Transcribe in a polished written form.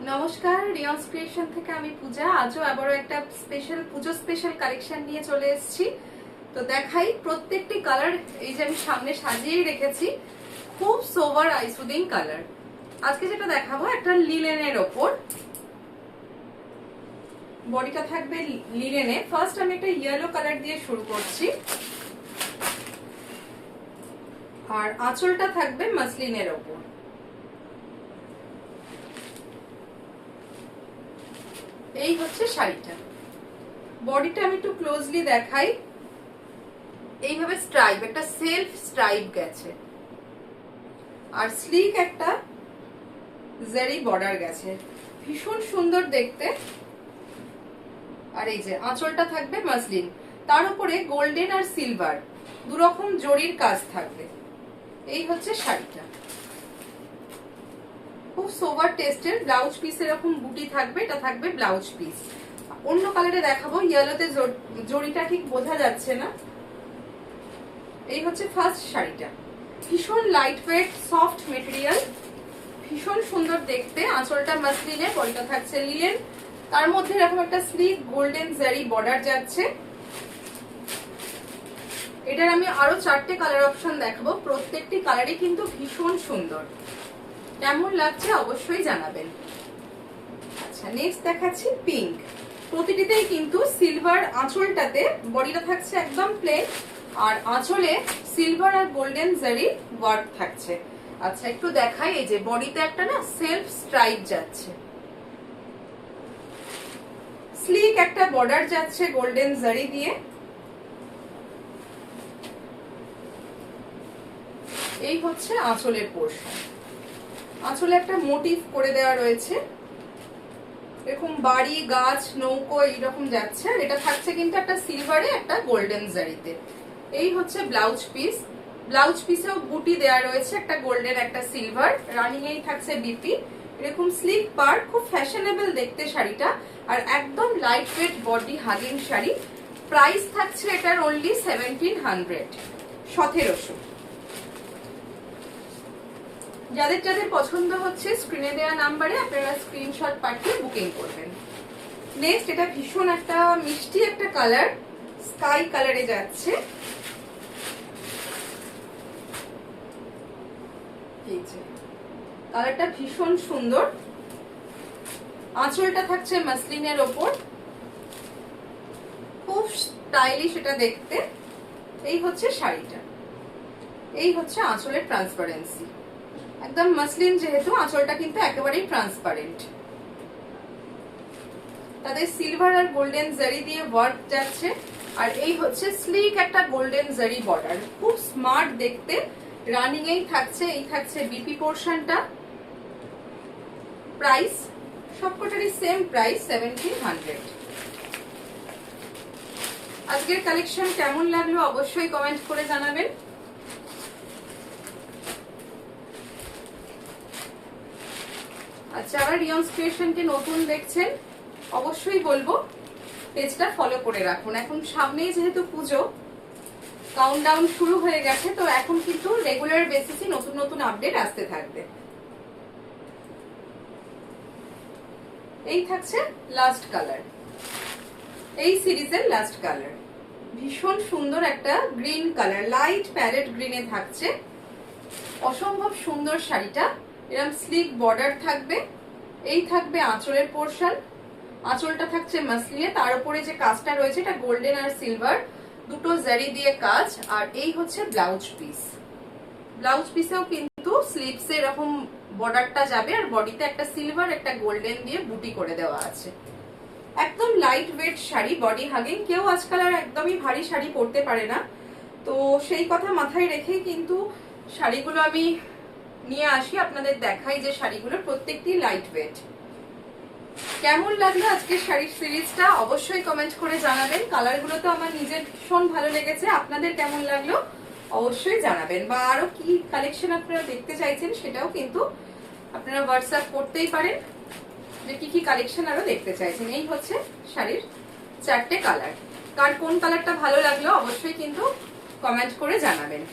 নমস্কার, রিয়ন্স ক্রিয়েশন থেকে আমি পূজা। আজও আবারও একটা পুজো স্পেশাল কালেকশন নিয়ে চলে এসেছি। তো দেখাই প্রত্যেকটি কালার, এই যে আমি সামনে সাজিয়েই রেখেছি, খুব সোভার আইসুদিং কালার। আজকে যেটা দেখাবো একটা লিলেনের ওপর, বডিটা থাকবে লিলেনে। ফার্স্ট আমি একটা ইয়েলো কালার দিয়ে শুরু করছি, আর আঁচলটা থাকবে মাসলিনের ওপর। এই হচ্ছে শাড়িটা। বডিটা আমি একটু ক্লোজলি দেখাই। এইভাবে স্ট্রাইপ, একটা সেলফ স্ট্রাইপ গেছে, আর স্লিক একটা জারি বর্ডার গেছে, ভীষণ সুন্দর দেখতে। আর এই যে আঁচলটা থাকবে মাসলিন, তার উপরে গোল্ডেন আর সিলভার দুরকম জরির কাজ থাকবে। এই হচ্ছে শাড়িটা, খুব সোভার টেস্টের। ব্লাউজ পিস এরকম বুটি থাকবে, এটা থাকবে ব্লাউজ পিস। অন্য কালারে দেখাবো, ইয়েলোতে জরিটা ঠিক বোঝা যাচ্ছে না। এই হচ্ছে ফার্স্ট শাড়িটা, ভীষণ লাইট ওয়েট, সফট মেটেরিয়াল, ভীষণ সুন্দর দেখতে। আঁচলটা মাসলিনে, বডিটা থাকছে লিলেন, তার মধ্যে এরকম একটা স্লিক গোল্ডেন জারি বর্ডার যাচ্ছে। এটার আমি আরো 4টে কালার অপশন দেখাবো, প্রত্যেকটি কালারই কিন্তু ভীষণ সুন্দর। কেমন লাগছে অবশ্যই জানাবেন। আচ্ছা, নেক্সট দেখাচ্ছি পিঙ্ক। প্রতিটিতেই কিন্তু সিলভার, আঁচলটাতে বডিটা থাকছে একদম প্লেন, আর আঁচলে সিলভার আর গোল্ডেন জারি ওয়ার্ক থাকছে। আচ্ছা, একটু দেখাই। এই যে বডিতে একটা না সেলফ স্ট্রাইপ যাচ্ছে, স্লিক একটা বর্ডার যাচ্ছে গোল্ডেন জারি দিয়ে। এই হচ্ছে আঁচলের পোর্শন। আঁচলে একটা মোটিভ করে দেওয়া রয়েছে, এরকম বাড়ি, গাছ, নৌকো এইরকম যাচ্ছে। আর এটা থাকছে কিন্তু একটা সিলভারে, একটা গোল্ডেন জারিতে। এই হচ্ছে ব্লাউজ পিস। ব্লাউজ পিসেও বুটি দেওয়া রয়েছে, একটা গোল্ডেন একটা সিলভার, রানিং এই থাকছে বিপি। এরকম স্লিক পার্ট, খুব ফ্যাশনেবল দেখতে শাড়িটা, আর একদম light weight body hugging sari. Price থাকছে এটার অনলি 1700, 1700। যাদের যাদের পছন্দ হচ্ছে স্ক্রিনে দেওয়া নাম্বারে আপনারা স্ক্রিনশট পাঠিয়ে বুকিং করবেন। নেক্সট, এটা ভীষণ একটা মিষ্টি একটা কালার, স্কাই কালারে যাচ্ছে। কালারটা ভীষণ সুন্দর। আঁচলটা থাকছে মাসলিনের ওপর, খুব স্টাইলিশ এটা দেখতে। এই হচ্ছে শাড়িটা, এই হচ্ছে আঁচলের ট্রান্সপারেন্সি। একদম মাসলিন যেহেতু, আঁচলটা কিন্তু একেবারেই ট্রান্সপারেন্ট। তাদের সিলভার আর গোল্ডেন জারি দিয়ে ওয়ার্ক যাচ্ছে। আর এই হচ্ছে স্লিক একটা গোল্ডেন জারি বর্ডার, খুব স্মার্ট দেখতে। রানিং এই থাকছে, এই থাকছে বিপি পোর্শনটা। প্রাইস সবকটারই সেম প্রাইস, 1700। আজকের কালেকশন কেমন লাগলো অবশ্যই কমেন্ট করে জানাবেন। আচ্ছা, আবার রিয়ন্স ক্রিয়েশনকে নতুন দেখছেন, অবশ্যই বলবো পেজটা ফলো করে রাখুন। এখন সামনেই যেহেতু পুজো, কাউন্টডাউন শুরু হয়ে গেছে, তো এখন কিন্তু রেগুলার বেসিসে নতুন নতুন আপডেট আসতে থাকবে। এই থাকছে লাস্ট কালার, এই সিরিজের লাস্ট কালার, ভীষণ সুন্দর একটা গ্রিন কালার, লাইট প্যারেট গ্রিনে থাকছে। অসম্ভব সুন্দর শাড়িটা। এরকম স্লিক বর্ডার থাকবে, এই থাকবে আঁচলের পোর্শন। আঁচলটা থাকছে মাসলিনে, তার উপরে যে কাজটা রয়েছে এটা গোল্ডেন আর সিলভার দুটো জারি দিয়ে কাজ। আর এই হচ্ছে ব্লাউজ পিস। ব্লাউজ পিসেও কিন্তু স্লিভসে এরকম বর্ডারটা যাবে, আর বডিতে একটা সিলভার একটা গোল্ডেন দিয়ে বুটি করে দেওয়া আছে। একদম light weight sari, body hugging. কেউ আজকাল আর একদমই ভারী শাড়ি পরতে পারে না, তো সেই কথা মাথায় রেখেই কিন্তু শাড়িগুলো আমি নিয়ে আসি, আপনাদের দেখাই যে শাড়িগুলো প্রত্যেকটি লাইট ওয়েট। কেমন লাগলো আজকের শাড়ির সিরিজটা অবশ্যই কমেন্ট করে জানাবেন। কালারগুলো তো আমার নিজের ভীষণ ভালো লেগেছে, আপনাদের কেমন লাগলো অবশ্যই জানাবেন। বা আরো কি কালেকশন আপনারা দেখতে চাইছেন সেটাও কিন্তু আপনারা হোয়াটসঅ্যাপ করতেই পারেন, যে কি কি কালেকশন আরো দেখতে চাইছেন। এই হচ্ছে শাড়ির 4টে কালার। কার কোন কালারটা ভালো লাগলো অবশ্যই কিন্তু কমেন্ট করে জানাবেন।